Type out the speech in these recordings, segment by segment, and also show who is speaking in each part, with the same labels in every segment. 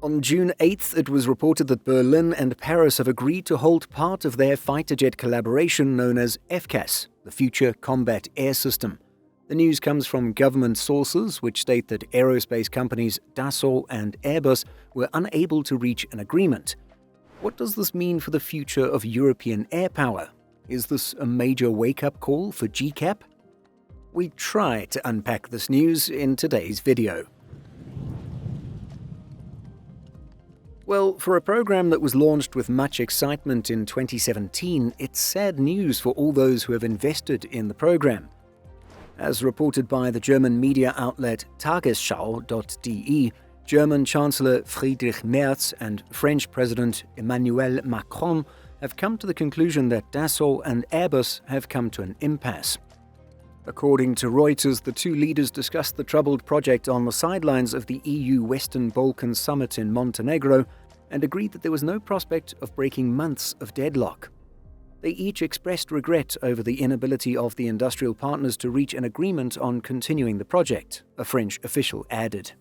Speaker 1: On June 8th, it was reported that Berlin and Paris have agreed to halt part of their fighter jet collaboration known as FCAS, the Future Combat Air System. The news comes from government sources which state that aerospace companies Dassault and Airbus were unable to reach an agreement. What does this mean for the future of European air power? Is this a major wake-up call for GCAP? We try to unpack this news in today's video. Well, for a program that was launched with much excitement in 2017, it's sad news for all those who have invested in the program. As reported by the German media outlet Tagesschau.de, German Chancellor Friedrich Merz and French President Emmanuel Macron have come to the conclusion that Dassault and Airbus have come to an impasse. According to Reuters, the two leaders discussed the troubled project on the sidelines of the EU Western Balkans Summit in Montenegro and agreed that there was no prospect of breaking months of deadlock. They each expressed regret over the inability of the industrial partners to reach an agreement on continuing the project, a French official added.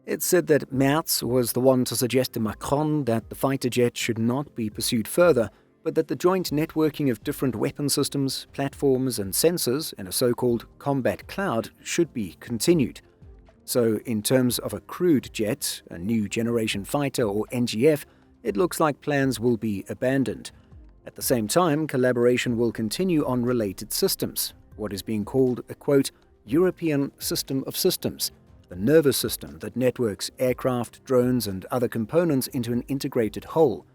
Speaker 1: It's said that Merz was the one to suggest to Macron that the fighter jet should not be pursued further, but that the joint networking of different weapon systems, platforms and sensors in a so-called combat cloud should be continued. So in terms of a crewed jet, a new generation fighter or NGF, it looks like plans will be abandoned. At the same time, collaboration will continue on related systems, what is being called a, quote, European system of systems, the nervous system that networks aircraft, drones and other components into an integrated whole.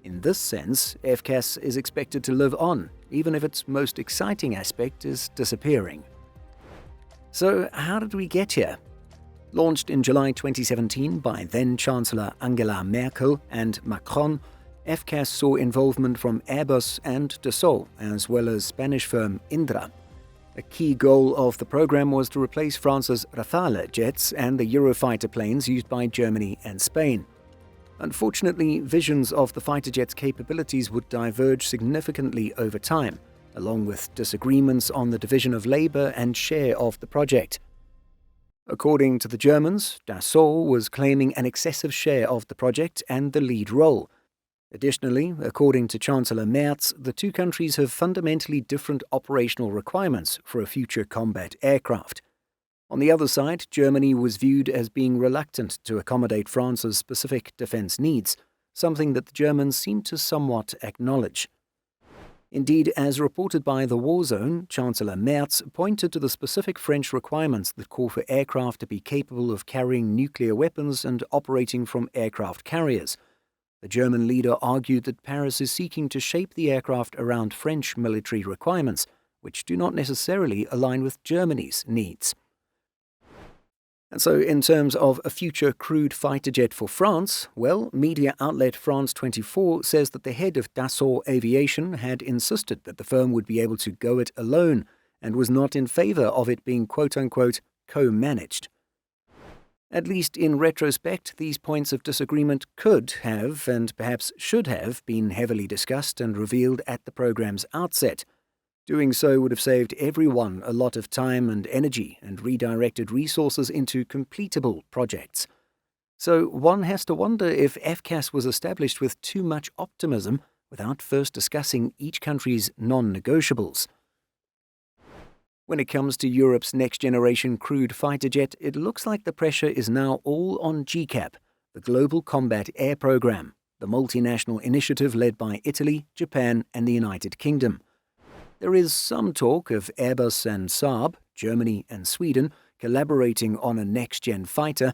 Speaker 1: In this sense, FCAS is expected to live on, even if its most exciting aspect is disappearing. So how did we get here? Launched in July 2017 by then-Chancellor Angela Merkel and Macron, FCAS saw involvement from Airbus and Dassault, as well as Spanish firm Indra. A key goal of the program was to replace France's Rafale jets and the Eurofighter planes used by Germany and Spain. Unfortunately, visions of the fighter jet's capabilities would diverge significantly over time, along with disagreements on the division of labor and share of the project. According to the Germans, Dassault was claiming an excessive share of the project and the lead role. Additionally, according to Chancellor Merz, the two countries have fundamentally different operational requirements for a future combat aircraft. On the other side, Germany was viewed as being reluctant to accommodate France's specific defense needs, something that the Germans seemed to somewhat acknowledge. Indeed, as reported by The War Zone, Chancellor Merz pointed to the specific French requirements that call for aircraft to be capable of carrying nuclear weapons and operating from aircraft carriers. The German leader argued that Paris is seeking to shape the aircraft around French military requirements, which do not necessarily align with Germany's needs. And so in terms of a future crewed fighter jet for France, well, media outlet France 24 says that the head of Dassault Aviation had insisted that the firm would be able to go it alone and was not in favor of it being quote-unquote co-managed. At least in retrospect, these points of disagreement could have, and perhaps should have, been heavily discussed and revealed at the program's outset. Doing so would have saved everyone a lot of time and energy and redirected resources into completable projects. So one has to wonder if FCAS was established with too much optimism without first discussing each country's non-negotiables. When it comes to Europe's next-generation crewed fighter jet, it looks like the pressure is now all on GCAP, the Global Combat Air Program, the multinational initiative led by Italy, Japan and the United Kingdom. There is some talk of Airbus and Saab, Germany and Sweden, collaborating on a next-gen fighter,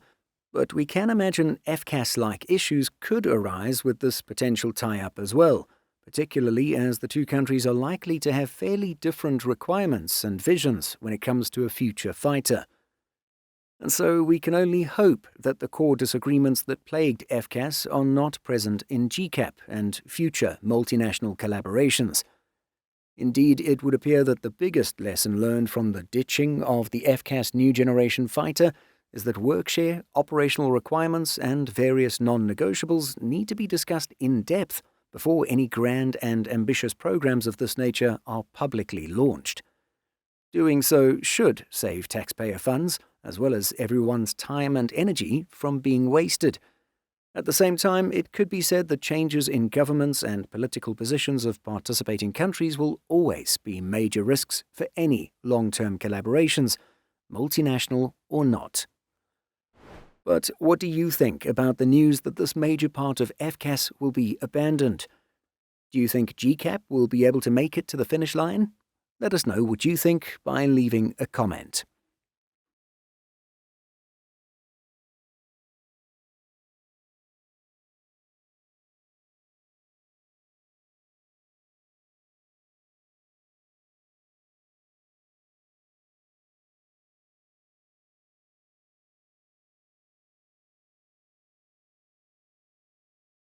Speaker 1: but we can imagine FCAS-like issues could arise with this potential tie-up as well, particularly as the two countries are likely to have fairly different requirements and visions when it comes to a future fighter. And so we can only hope that the core disagreements that plagued FCAS are not present in GCAP and future multinational collaborations. Indeed, it would appear that the biggest lesson learned from the ditching of the FCAS new generation fighter is that workshare, operational requirements, and various non-negotiables need to be discussed in depth before any grand and ambitious programs of this nature are publicly launched. Doing so should save taxpayer funds, as well as everyone's time and energy from being wasted. At the same time, it could be said that changes in governments and political positions of participating countries will always be major risks for any long-term collaborations, multinational or not. But what do you think about the news that this major part of FCAS will be abandoned? Do you think GCAP will be able to make it to the finish line? Let us know what you think by leaving a comment.